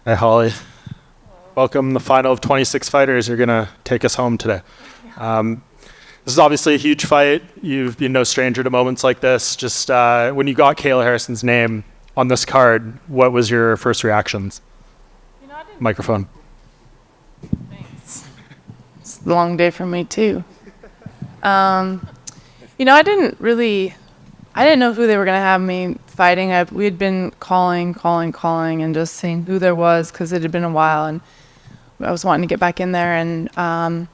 Hi, Holly. Welcome, the final of 26 fighters. You're going to take us home today. This is obviously a huge fight. You've been no stranger to moments like this. Just when you got Kayla Harrison's name on this card, what was your first reactions? Microphone. Thanks. It's a long day for me, too. I didn't know who they were going to have me fighting. We had been calling, and just seeing who there was because it had been a while, and I was wanting to get back in there. And, I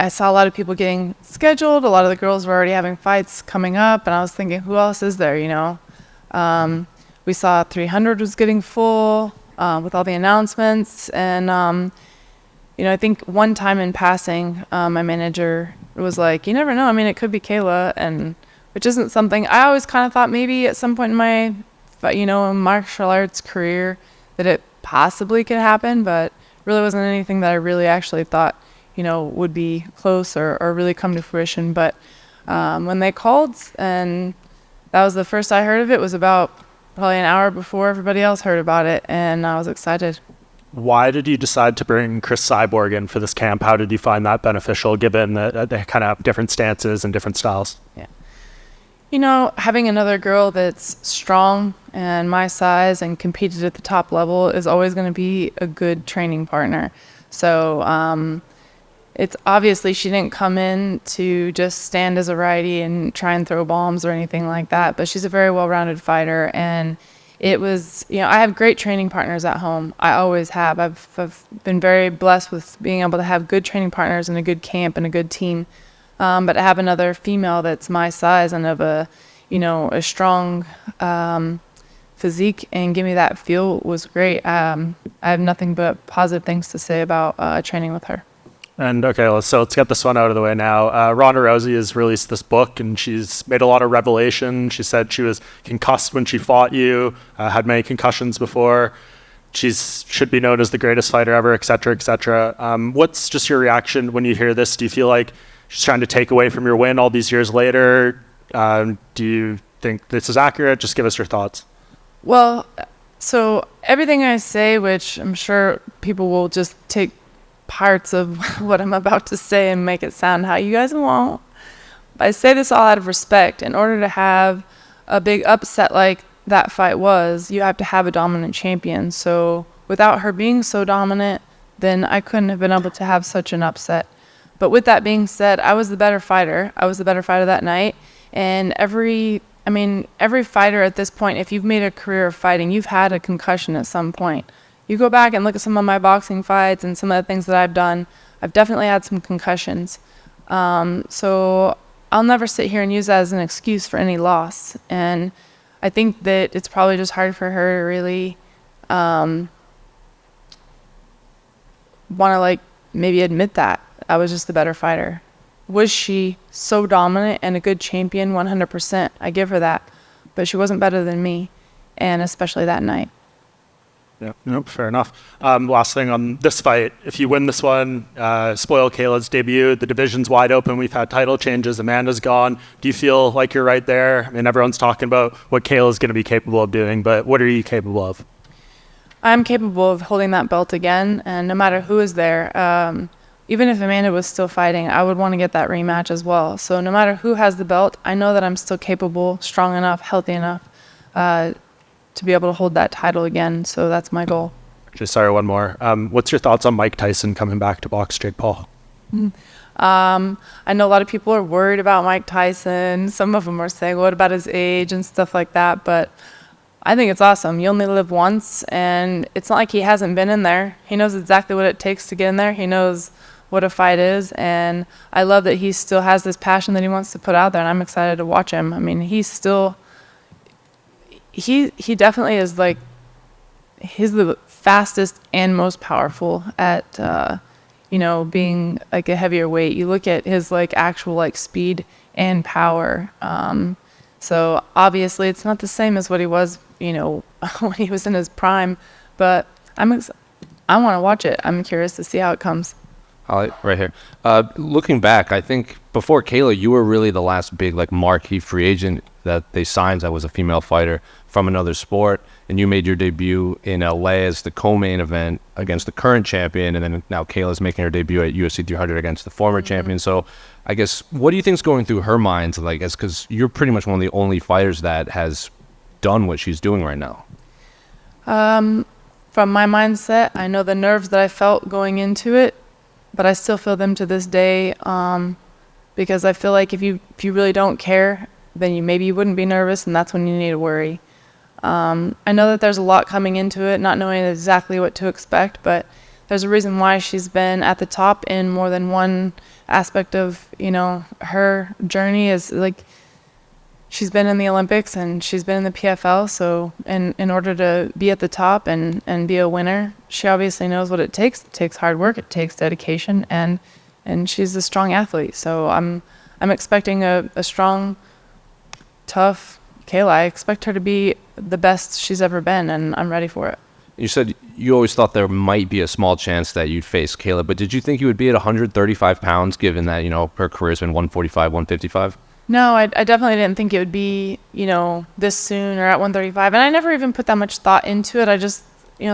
saw a lot of people getting scheduled. A lot of the girls were already having fights coming up, and I was thinking, who else is there, We saw 300 was getting full with all the announcements. And, I think one time in passing, my manager was like, you never know. I mean, it could be Kayla, and which isn't something I always kind of thought maybe at some point in my, martial arts career that it possibly could happen, but really wasn't anything that I really actually thought, would be close or really come to fruition. But when they called, and that was the first I heard of it, was about probably an hour before everybody else heard about it, and I was excited. Why did you decide to bring Cris Cyborg in for this camp? How did you find that beneficial, given that they kind of have different stances and different styles? Yeah. Having another girl that's strong and my size and competed at the top level is always going to be a good training partner. So it's obviously she didn't come in to just stand as a righty and try and throw bombs or anything like that, but she's a very well-rounded fighter. And it was, I have great training partners at home. I always have. I've been very blessed with being able to have good training partners and a good camp and a good team. But to have another female that's my size and of a strong physique and give me that feel was great. I have nothing but positive things to say about training with her. And okay, let's get this one out of the way now. Ronda Rousey has released this book, and she's made a lot of revelation. She said she was concussed when she fought you, had many concussions before. She should be known as the greatest fighter ever, et cetera, et cetera. What's just your reaction when you hear this? Do you feel like she's trying to take away from your win all these years later? Do you think this is accurate? Just give us your thoughts. Well, so everything I say, which I'm sure people will just take parts of what I'm about to say and make it sound how you guys want. But I say this all out of respect. In order to have a big upset like that fight was, you have to have a dominant champion. So without her being so dominant, then I couldn't have been able to have such an upset. But with that being said, I was the better fighter. I was the better fighter that night. And every fighter at this point, if you've made a career of fighting, you've had a concussion at some point. You go back and look at some of my boxing fights and some of the things that I've done, I've definitely had some concussions. So I'll never sit here and use that as an excuse for any loss. And I think that it's probably just hard for her to really want to maybe admit that I was just the better fighter. Was she so dominant and a good champion? 100%. I give her that. But she wasn't better than me, and especially that night. Yeah, nope, fair enough. Last thing on this fight, if you win this one, spoil Kayla's debut, the division's wide open, we've had title changes, Amanda's gone. Do you feel like you're right there? I mean, everyone's talking about what Kayla's going to be capable of doing, but what are you capable of? I'm capable of holding that belt again, and no matter who is there, even if Amanda was still fighting, I would want to get that rematch as well. So no matter who has the belt, I know that I'm still capable, strong enough, healthy enough, to be able to hold that title again. So that's my goal. Actually, sorry, one more. What's your thoughts on Mike Tyson coming back to box Jake Paul? I know a lot of people are worried about Mike Tyson. Some of them are saying, what about his age and stuff like that? But I think it's awesome. You only live once, and it's not like he hasn't been in there. He knows exactly what it takes to get in there. He knows what a fight is, and I love that he still has this passion that he wants to put out there, and I'm excited to watch him. I mean, he's still... He definitely is he's the fastest and most powerful at being like a heavier weight. You look at his actual speed and power. So obviously it's not the same as what he was when he was in his prime, but I want to watch it. I'm curious to see how it comes. Holly, right here. Looking back, I think before Kayla, you were really the last big like marquee free agent that they signed that was a female fighter from another sport, and you made your debut in LA as the co-main event against the current champion, and then now Kayla's making her debut at UFC 300 against the former champion. So I guess, what do you think's going through her mind? Like, because you're pretty much one of the only fighters that has done what she's doing right now. From my mindset, I know the nerves that I felt going into it, but I still feel them to this day, because I feel like if you really don't care, then maybe you wouldn't be nervous, and that's when you need to worry. I know that there's a lot coming into it, not knowing exactly what to expect, but there's a reason why she's been at the top in more than one aspect of, her journey. Is like, she's been in the Olympics and she's been in the PFL. So in order to be at the top and be a winner, she obviously knows what it takes. It takes hard work, it takes dedication, and she's a strong athlete. So I'm expecting a strong, tough Kayla. I expect her to be the best she's ever been, and I'm ready for it. You said you always thought there might be a small chance that you'd face Kayla, but did you think you would be at 135 pounds, given that, her career's been 145, 155? No, I definitely didn't think it would be, this soon or at 135. And I never even put that much thought into it. I just,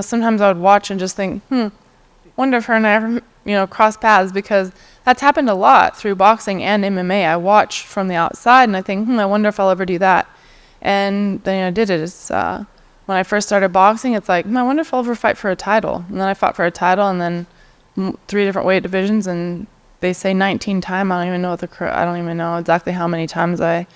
sometimes I would watch and just think, wonder if her and I ever, cross paths, because that's happened a lot through boxing and MMA. I watch from the outside and I think, I wonder if I'll ever do that. And then I did it. It's, when I first started boxing, it's like, I wonder if I'll ever fight for a title. And then I fought for a title, and then 3 different weight divisions, and they say 19 times. I don't even know exactly how many times I,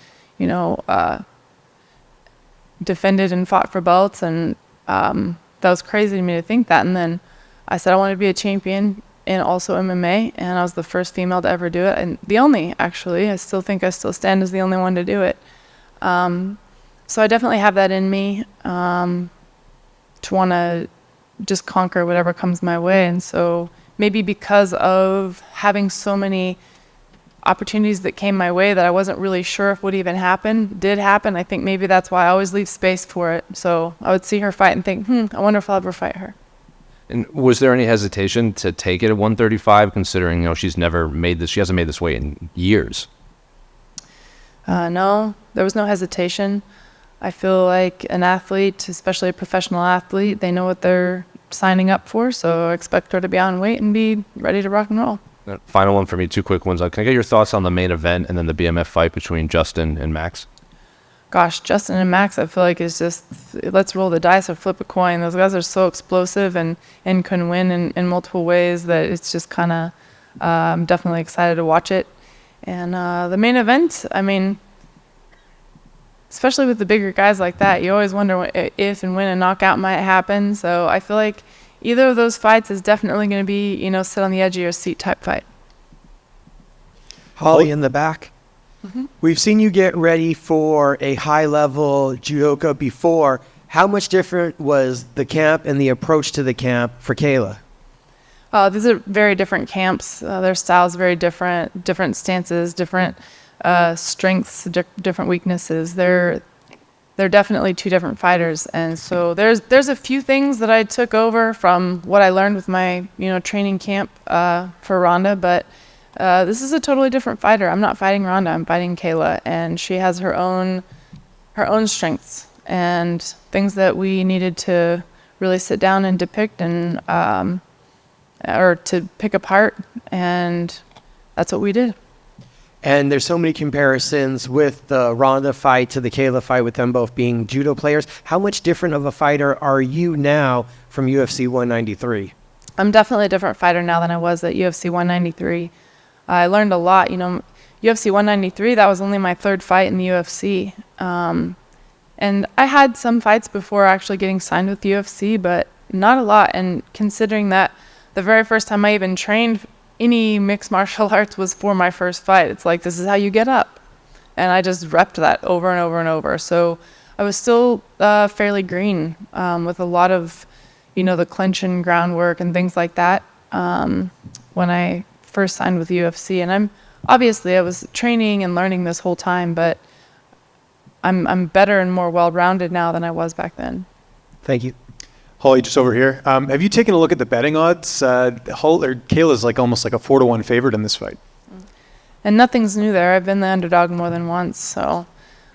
defended and fought for belts, and that was crazy to me to think that. And then I said I wanted to be a champion in also MMA, and I was the first female to ever do it, and the only, actually. I still think I still stand as the only one to do it. So I definitely have that in me, to want to just conquer whatever comes my way. And so maybe because of having so many opportunities that came my way that I wasn't really sure if would even happen, did happen. I think maybe that's why I always leave space for it. So I would see her fight and think, I wonder if I'll ever fight her. And was there any hesitation to take it at 135, considering, she hasn't made this weight in years? No, there was no hesitation. I feel like an athlete, especially a professional athlete, they know what they're signing up for, so I expect her to be on weight and be ready to rock and roll. Final one for me, 2 quick ones. Can I get your thoughts on the main event and then the BMF fight between Justin and Max? Gosh, Justin and Max, I feel like it's just, let's roll the dice or flip a coin. Those guys are so explosive and can win in multiple ways that it's just kind of, I'm definitely excited to watch it. And the main event, especially with the bigger guys like that, you always wonder if and when a knockout might happen. So I feel like either of those fights is definitely going to be, sit on the edge of your seat type fight. Holly in the back. Mm-hmm. We've seen you get ready for a high-level judoka before. How much different was the camp and the approach to the camp for Kayla? These are very different camps. Their styles very different stances, different strengths, different weaknesses. They're definitely 2 different fighters, and so there's a few things that I took over from what I learned with my training camp for Ronda, but this is a totally different fighter. I'm not fighting Ronda. I'm fighting Kayla, and she has her own strengths and things that we needed to really sit down and depict and or to pick apart, and that's what we did. And there's so many comparisons with the Ronda fight to the Kayla fight, with them both being judo players. How much different of a fighter are you now from UFC 193? I'm definitely a different fighter now than I was at UFC 193. I learned a lot. UFC 193, that was only my 3rd fight in the UFC. And I had some fights before actually getting signed with the UFC, but not a lot. And considering that the very first time I even trained any mixed martial arts was for my first fight, it's like, this is how you get up. And I just repped that over and over and over. So I was still fairly green with a lot of, the clinch and groundwork and things like that when I first signed with UFC. And I was training and learning this whole time, but I'm better and more well-rounded now than I was back then. Thank you. Holly, just over here. Have you taken a look at the betting odds? Kayla's like almost like a 4-1 favorite in this fight. And nothing's new there. I've been the underdog more than once, so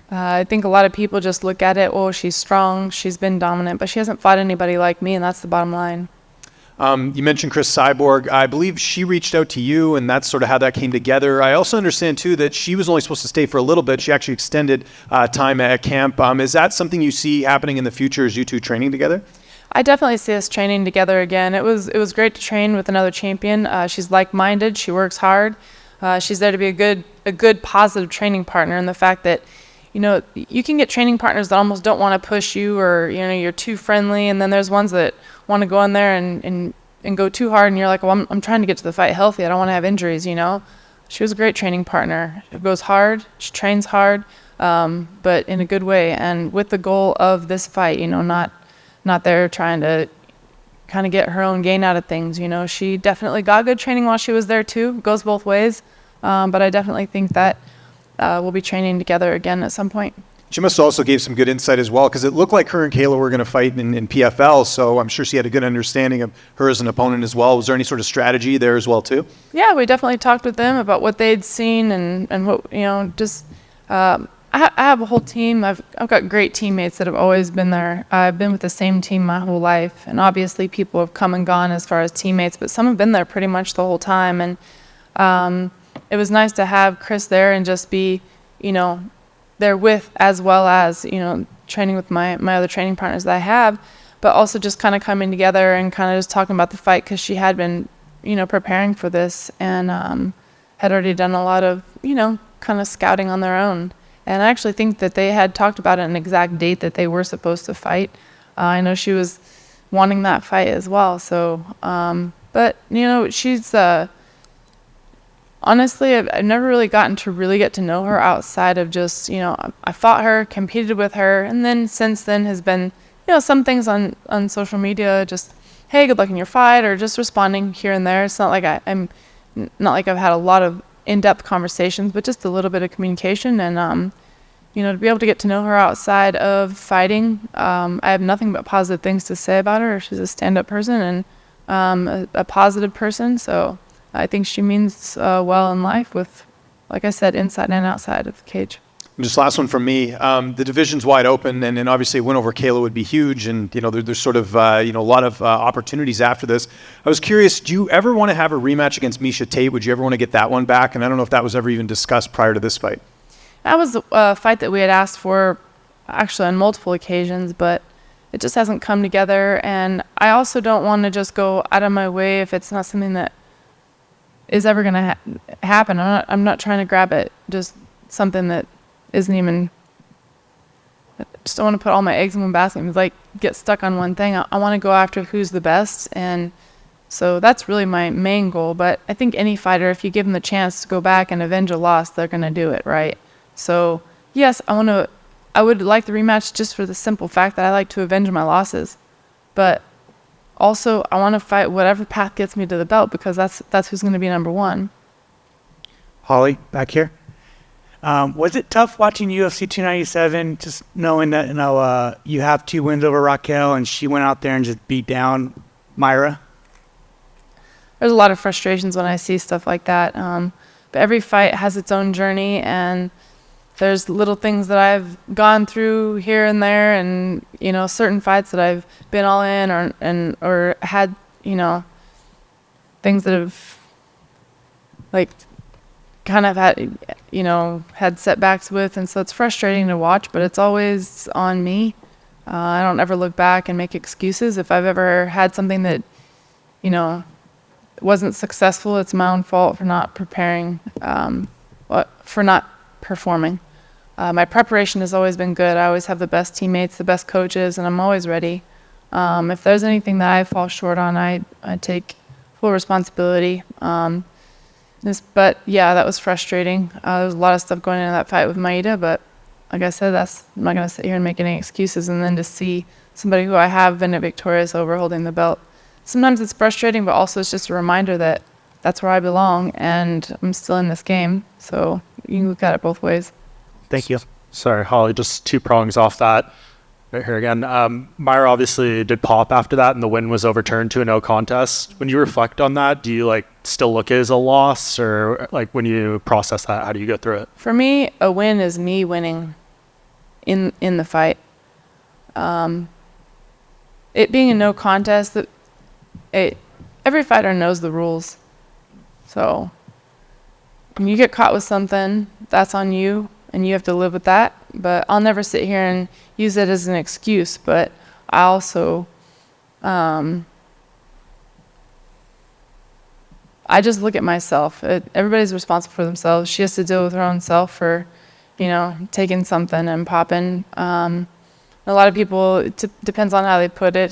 I think a lot of people just look at it, oh, she's strong, she's been dominant, but she hasn't fought anybody like me, and that's the bottom line. You mentioned Cris Cyborg. I believe she reached out to you, and that's sort of how that came together. I also understand, too, that she was only supposed to stay for a little bit. She actually extended time at camp. Is that something you see happening in the future as you two training together? I definitely see us training together again. It was great to train with another champion. She's like-minded. She works hard. She's there to be a good, positive training partner. And the fact that, you can get training partners that almost don't want to push you, or you're too friendly. And then there's ones that want to go in there and go too hard. And you're like, well, I'm trying to get to the fight healthy. I don't want to have injuries. She was a great training partner. She goes hard. She trains hard, but in a good way. And with the goal of this fight, not there trying to kind of get her own gain out of things. She definitely got good training while she was there too. It goes both ways. But I definitely think that we'll be training together again at some point. She must also gave some good insight as well, because it looked like her and Kayla were going to fight in PFL, so I'm sure she had a good understanding of her as an opponent as well. Was there any sort of strategy there as well too? Yeah, we definitely talked with them about what they'd seen and what, just I have a whole team. I've got great teammates that have always been there. I've been with the same team my whole life, and obviously people have come and gone as far as teammates, but some have been there pretty much the whole time. And it was nice to have Cris there and just be, there with, as well as, training with my other training partners that I have, but also just kind of coming together and kind of just talking about the fight, because she had been, preparing for this and had already done a lot of, kind of scouting on their own. And I actually think that they had talked about an exact date that they were supposed to fight. I know she was wanting that fight as well. So, but, she's, honestly, I've never really gotten to really get to know her outside of just, I fought her, competed with her, and then since then has been, some things on social media, just, hey, good luck in your fight, or just responding here and there. It's not like I'm not like I've had a lot of in-depth conversations, but just a little bit of communication. And to be able to get to know her outside of fighting, I have nothing but positive things to say about her. She's a stand-up person and a positive person, so I think she means well in life, with, like I said, inside and outside of the cage. Just last one from me. The division's wide open, and obviously a win over Kayla would be huge. And there's sort of a lot of opportunities after this. I was curious, do you ever want to have a rematch against Miesha Tate? Would you ever want to get that one back? And I don't know if that was ever even discussed prior to this fight. That was a fight that we had asked for, actually on multiple occasions, but it just hasn't come together. And I also don't want to just go out of my way if it's not something that is ever going to happen. I'm not trying to grab it, just something that isn't even, I just don't want to put all my eggs in one basket and like get stuck on one thing. I want to go after who's the best, and so that's really my main goal. But I think any fighter, if you give them the chance to go back and avenge a loss, they're going to do it, right? So yes, I would like the rematch just for the simple fact that I like to avenge my losses, but also I want to fight whatever path gets me to the belt, because that's who's going to be number one. Holly, back here. Was it tough watching UFC 297, just knowing that you have 2 wins over Raquel and she went out there and just beat down Myra? There's a lot of frustrations when I see stuff like that. But every fight has its own journey, and there's little things that I've gone through here and there, and certain fights that I've been all in or had things that have like kind of had setbacks with, and so it's frustrating to watch, but it's always on me. I don't ever look back and make excuses. If I've ever had something that wasn't successful, it's my own fault for not preparing, for not performing. My preparation has always been good. I always have the best teammates, the best coaches, and I'm always ready. If there's anything that I fall short on, I take full responsibility. But yeah, that was frustrating. There was a lot of stuff going into that fight with Maida, but like I said, I'm not going to sit here and make any excuses. And then to see somebody who I have been victorious over holding the belt, sometimes it's frustrating, but also it's just a reminder that that's where I belong, and I'm still in this game. So you can look at it both ways. Thank you. Sorry, Holly, just 2 prongs off that. Right here again. Meyer obviously did pop after that, and the win was overturned to a no contest. When you reflect on that, do you like still look at it as a loss, or like when you process that, how do you go through it? For me, a win is me winning in the fight. It being a no contest, every fighter knows the rules. So when you get caught with something, that's on you, and you have to live with that. But I'll never sit here and use it as an excuse. But I also, I just look at myself. Everybody's responsible for themselves. She has to deal with her own self for, taking something and popping. A lot of people, it depends on how they put it.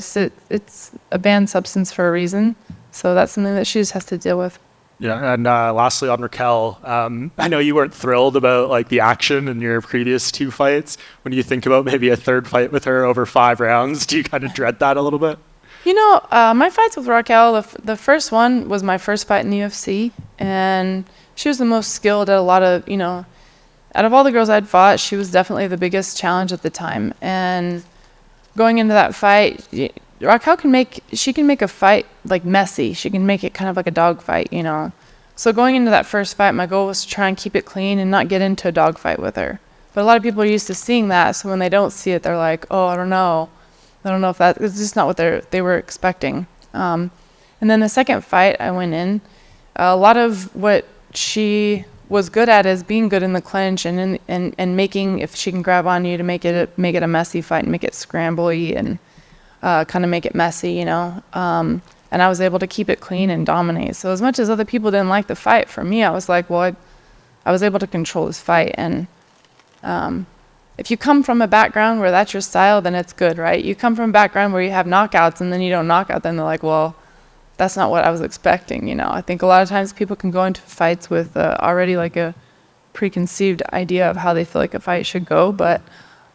It's a banned substance for a reason. So that's something that she just has to deal with. Yeah, and lastly on Raquel, I know you weren't thrilled about like the action in your previous 2 fights. When you think about maybe a third fight with her over 5 rounds, do you kind of dread that a little bit? My fights with Raquel, the first one was my first fight in the UFC, and she was the most skilled at a lot of, out of all the girls I'd fought, she was definitely the biggest challenge at the time. And going into that fight, Raquel can make a fight like messy. She can make it kind of like a dog fight, So going into that first fight, my goal was to try and keep it clean and not get into a dog fight with her. But a lot of people are used to seeing that, so when they don't see it, they're like, oh, I don't know if it's just not what they were expecting. And then the second fight I went in, a lot of what she was good at is being good in the clinch and making, if she can grab on you, to make it a messy fight and make it scrambly and kind of make it messy, and I was able to keep it clean and dominate. So as much as other people didn't like the fight, for me, I was like, well, I was able to control this fight. And if you come from a background where that's your style, then it's good, right? You come from a background where you have knockouts and then you don't knock out, then they're like, well, that's not what I was expecting, I think a lot of times people can go into fights with already like a preconceived idea of how they feel like a fight should go, but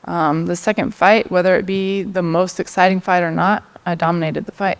the second fight, whether it be the most exciting fight or not, I dominated the fight.